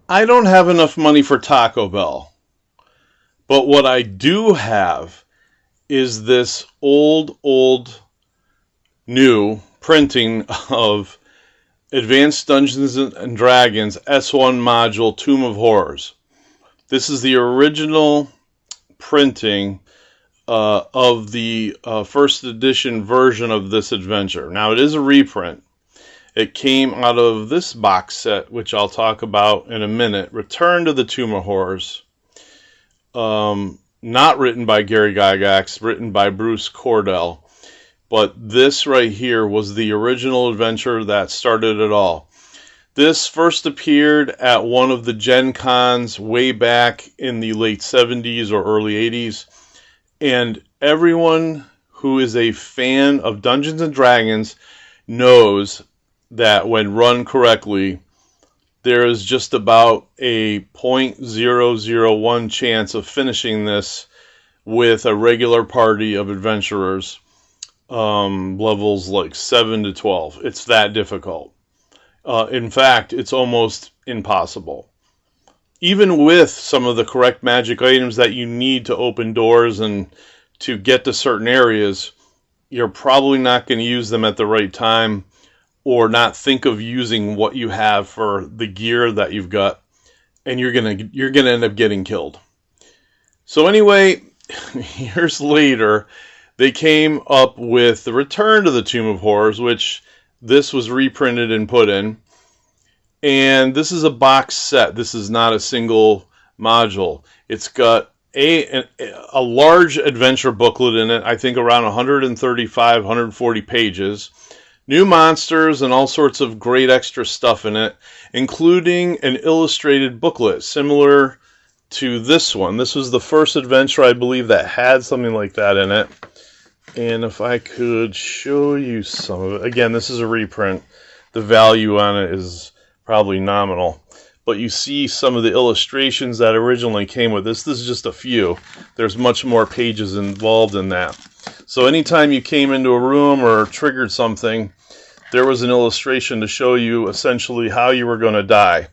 I don't have enough money for Taco Bell, but what I do have is this old, new printing of Advanced Dungeons and Dragons S1 module Tomb of Horrors. This is the original printing of the first edition version of this adventure. Now, it is a reprint. It came out of this box set, which I'll talk about in a minute. Return to the Tomb of Horrors. Not written by Gary Gygax, written by Bruce Cordell. But this right here was the original adventure that started it all. This first appeared at one of the Gen Cons way back in the late 70s or early 80s. And everyone who is a fan of Dungeons and Dragons knows that when run correctly, there is just about a 0.001 chance of finishing this with a regular party of adventurers, levels like 7 to 12. It's that difficult. In fact, it's almost impossible. Even with some of the correct magic items that you need to open doors and to get to certain areas, you're probably not going to use them at the right time, or not think of using what you have for the gear that you've got, and you're gonna end up getting killed. So anyway, years later, they came up with the Return to the Tomb of Horrors, which this was reprinted and put in. And this is a box set. This is not a single module. It's got a large adventure booklet in it, I think around 135, 140 pages. New monsters and all sorts of great extra stuff in it, including an illustrated booklet similar to this one. This was the first adventure, I believe, that had something like that in it. And if I could show you some of it. Again, this is a reprint. The value on it is probably nominal. But you see some of the illustrations that originally came with this. This is just a few. There's much more pages involved in that. So anytime you came into a room or triggered something, there was an illustration to show you essentially how you were going to die.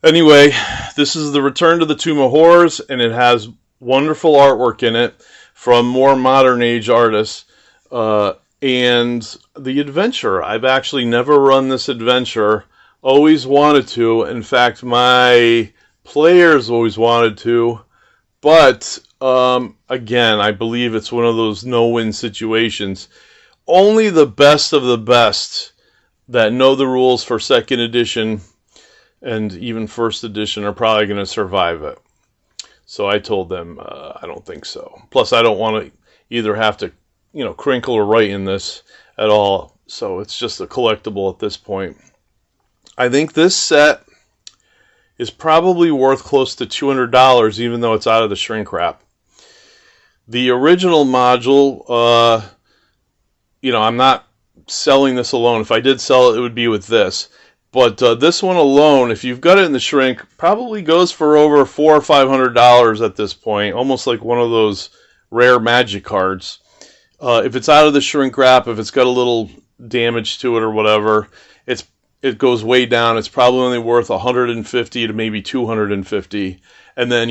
Anyway, this is the Return to the Tomb of Horrors, and it has wonderful artwork in it from more modern age artists. And the adventure, I've actually never run this adventure. Always wanted to. In fact, my players always wanted to. But, again, I believe it's one of those no-win situations. Only the best of the best that know the rules for second edition and even first edition are probably going to survive it. So I told them I don't think so. Plus, I don't want to either have to, crinkle or write in this at all. So it's just a collectible at this point. I think this set is probably worth close to $200, even though it's out of the shrink wrap. The original module, I'm not selling this alone. If I did sell it, it would be with this. But this one alone, if you've got it in the shrink, probably goes for over $400 or $500 at this point. Almost like one of those rare magic cards. If it's out of the shrink wrap, if it's got a little damage to it or whatever, it goes way down. It's probably only worth $150 to maybe $250. And then,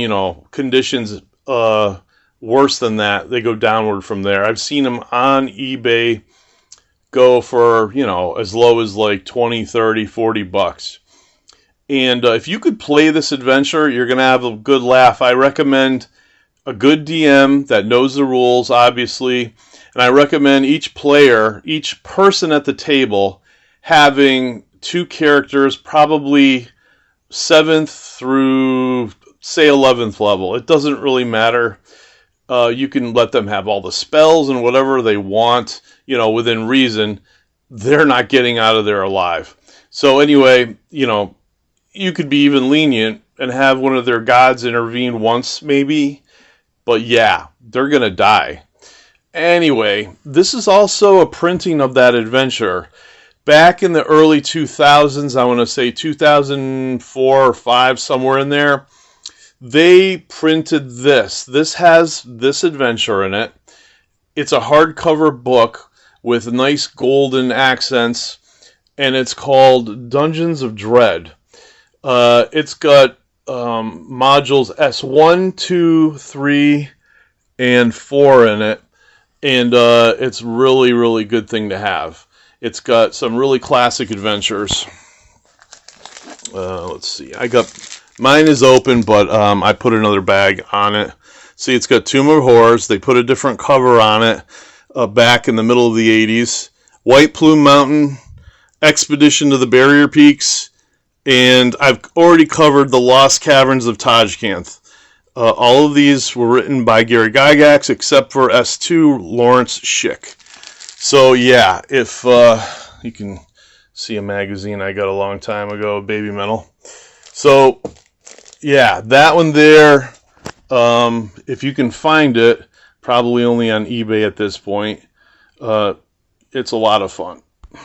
conditions worse than that, they go downward from there. I've seen them on eBay go for, as low as like 20, 30, 40 bucks. And if you could play this adventure, you're going to have a good laugh. I recommend a good DM that knows the rules, obviously. And I recommend each player, each person at the table, having 2 characters, probably 7th through, say, 11th level. It doesn't really matter. You can let them have all the spells and whatever they want, within reason. They're not getting out of there alive. So anyway, you could be even lenient and have one of their gods intervene once, maybe. But yeah, they're going to die. Anyway, this is also a printing of that adventure. Back in the early 2000s, I want to say 2004 or 5, somewhere in there, they printed this. This has this adventure in it. It's a hardcover book with nice golden accents, and it's called Dungeons of Dread. It's got modules S1, 2, 3, and 4 in it, and it's really, really good thing to have. It's got some really classic adventures. Let's see. Mine is open, but I put another bag on it. See, it's got Tomb of Horrors. They put a different cover on it back in the middle of the 80s. White Plume Mountain, Expedition to the Barrier Peaks, and I've already covered the Lost Caverns of Tajkanth. All of these were written by Gary Gygax, except for S2, Lawrence Schick. So yeah, if you can see a magazine I got a long time ago, Baby Metal. So yeah, that one there, if you can find it, probably only on eBay at this point, it's a lot of fun.